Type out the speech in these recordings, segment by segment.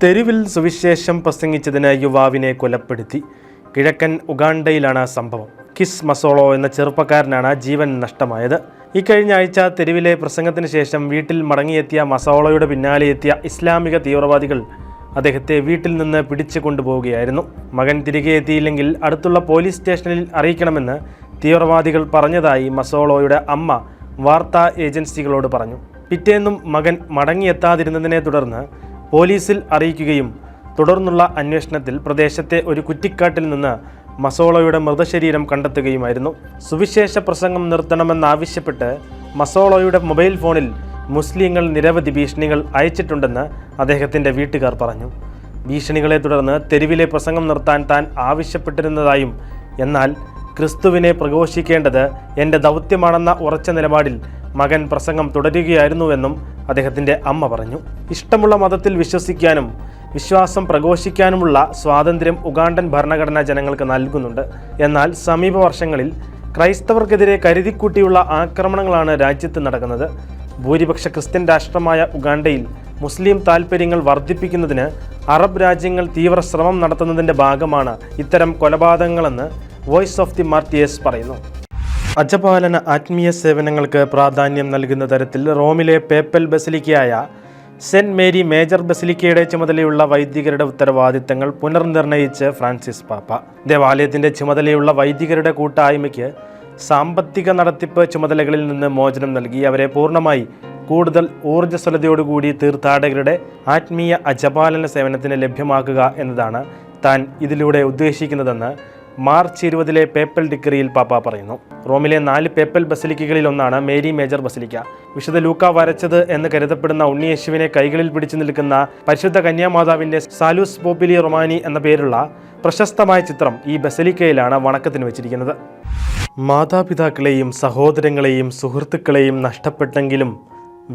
തെരുവിൽ സുവിശേഷം പ്രസംഗിച്ചതിന് യുവാവിനെ കൊലപ്പെടുത്തി. കിഴക്കൻ ഉഗാണ്ടയിലാണ് സംഭവം. കിസ് മസോളോ എന്ന ചെറുപ്പക്കാരനാണ് ജീവൻ നഷ്ടമായത്. ഇക്കഴിഞ്ഞ ആഴ്ച തെരുവിലെ പ്രസംഗത്തിന് ശേഷം വീട്ടിൽ മടങ്ങിയെത്തിയ മസോളോയുടെ പിന്നാലെ എത്തിയ ഇസ്ലാമിക തീവ്രവാദികൾ അദ്ദേഹത്തെ വീട്ടിൽ നിന്ന് പിടിച്ചു കൊണ്ടുപോവുകയായിരുന്നു. മകൻ തിരികെ എത്തിയില്ലെങ്കിൽ അടുത്തുള്ള പോലീസ് സ്റ്റേഷനിൽ അറിയിക്കണമെന്ന് തീവ്രവാദികൾ പറഞ്ഞതായി മസോളോയുടെ അമ്മ വാർത്താ ഏജൻസികളോട് പറഞ്ഞു. പിറ്റേന്നും മകൻ മടങ്ങിയെത്താതിരുന്നതിനെ തുടർന്ന് പോലീസിൽ അറിയിക്കുകയും തുടർന്നുള്ള അന്വേഷണത്തിൽ പ്രദേശത്തെ ഒരു കുറ്റിക്കാട്ടിൽ നിന്ന് മസോളോയുടെ മൃതശരീരം കണ്ടെത്തുകയുമായിരുന്നു. സുവിശേഷ പ്രസംഗം നിർത്തണമെന്നാവശ്യപ്പെട്ട് മസോളോയുടെ മൊബൈൽ ഫോണിൽ മുസ്ലിങ്ങൾ നിരവധി ഭീഷണികൾ അയച്ചിട്ടുണ്ടെന്ന് അദ്ദേഹത്തിൻ്റെ വീട്ടുകാർ പറഞ്ഞു. ഭീഷണികളെ തുടർന്ന് തെരുവിലെ പ്രസംഗം നിർത്താൻ താൻ ആവശ്യപ്പെട്ടിരുന്നതായും എന്നാൽ ക്രിസ്തുവിനെ പ്രഘോഷിക്കേണ്ടത് എൻ്റെ ദൗത്യമാണെന്ന ഉറച്ച നിലപാടിൽ മകൻ പ്രസംഗം തുടരുകയായിരുന്നുവെന്നും അദ്ദേഹത്തിൻ്റെ അമ്മ പറഞ്ഞു. ഇഷ്ടമുള്ള മതത്തിൽ വിശ്വസിക്കാനും വിശ്വാസം പ്രഘോഷിക്കാനുമുള്ള സ്വാതന്ത്ര്യം ഉഗാണ്ടൻ ഭരണഘടന ജനങ്ങൾക്ക് നൽകുന്നുണ്ട്. എന്നാൽ സമീപ വർഷങ്ങളിൽ ക്രൈസ്തവർക്കെതിരെ കരുതിക്കൂട്ടിയുള്ള ആക്രമണങ്ങളാണ് രാജ്യത്ത് നടക്കുന്നത്. ഭൂരിപക്ഷ ക്രിസ്ത്യൻ രാഷ്ട്രമായ ഉഗാണ്ടയിൽ മുസ്ലിം താൽപ്പര്യങ്ങൾ വർദ്ധിപ്പിക്കുന്നതിന് അറബ് രാജ്യങ്ങൾ തീവ്ര ശ്രമം നടത്തുന്നതിൻ്റെ ഭാഗമാണ് ഇത്തരം കൊലപാതകങ്ങളെന്ന് വോയിസ് ഓഫ് ദി മാർട്ടിയേഴ്സ് പറയുന്നു. അജപാലന ആത്മീയ സേവനങ്ങൾക്ക് പ്രാധാന്യം നൽകുന്ന തരത്തിൽ റോമിലെ പേപ്പൽ ബസിലിക്കയായ സെന്റ് മേരി മേജർ ബസിലിക്കയുടെ ചുമതലയുള്ള വൈദികരുടെ ഉത്തരവാദിത്തങ്ങൾ പുനർനിർണയിച്ച് ഫ്രാൻസിസ് പാപ്പ. ദേവാലയത്തിൻ്റെ ചുമതലയുള്ള വൈദികരുടെ കൂട്ടായ്മയ്ക്ക് സാമ്പത്തിക നടത്തിപ്പ് ചുമതലകളിൽ നിന്ന് മോചനം നൽകി അവരെ പൂർണ്ണമായി കൂടുതൽ ഊർജ്ജസ്വലതയോടുകൂടി തീർത്ഥാടകരുടെ ആത്മീയ അജപാലന സേവനത്തിന് ലഭ്യമാക്കുക എന്നതാണ് താൻ ഇതിലൂടെ ഉദ്ദേശിക്കുന്നതെന്ന് മാർച്ച് 20 പേപ്പൽ ഡിക്രിയിൽ പാപ്പ പറയുന്നു. റോമിലെ 4 പേപ്പൽ ബസിലിക്കകളിൽ ഒന്നാണ് മേരി മേജർ ബസിലിക്ക. വിശുദ്ധ ലൂക്ക വരച്ചത് എന്ന് കരുതപ്പെടുന്ന ഉണ്ണിയേശുവിനെ കൈകളിൽ പിടിച്ചു നിൽക്കുന്ന പരിശുദ്ധ കന്യാമാതാവിൻ്റെ സാലൂസ് പോപ്പിലി റൊമാനി എന്ന പേരുള്ള പ്രശസ്തമായ ചിത്രം ഈ ബസിലിക്കയിലാണ് വണക്കത്തിന് വെച്ചിരിക്കുന്നത്. മാതാപിതാക്കളെയും സഹോദരങ്ങളെയും സുഹൃത്തുക്കളെയും നഷ്ടപ്പെട്ടെങ്കിലും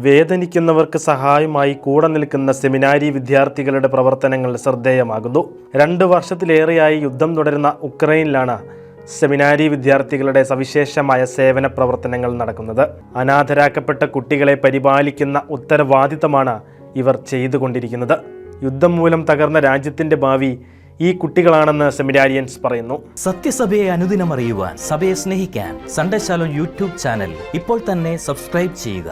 വേദനിക്കുന്നവർക്ക് സഹായമായി കൂടെ നിൽക്കുന്ന സെമിനാരി വിദ്യാർത്ഥികളുടെ പ്രവർത്തനങ്ങൾ ശ്രദ്ധേയമാകുന്നു. 2 വർഷത്തിലേറെയായി യുദ്ധം തുടരുന്ന ഉക്രൈനിലാണ് സെമിനാരി വിദ്യാർത്ഥികളുടെ സവിശേഷമായ സേവന പ്രവർത്തനങ്ങൾ നടക്കുന്നത്. അനാഥരാക്കപ്പെട്ട കുട്ടികളെ പരിപാലിക്കുന്ന ഉത്തരവാദിത്തമാണ് ഇവർ ചെയ്തുകൊണ്ടിരിക്കുന്നത്. യുദ്ധം മൂലം തകർന്ന രാജ്യത്തിൻ്റെ ഭാവി ഈ കുട്ടികളാണെന്ന് സെമിനാരിയൻസ് പറയുന്നു. സത്യസഭയെ അനുദിനം അറിയുവാൻ, സഭയെ സ്നേഹിക്കാൻ സൺഡേ ശാലോം യൂട്യൂബ് ചാനൽ ഇപ്പോൾ തന്നെ സബ്സ്ക്രൈബ് ചെയ്യുക.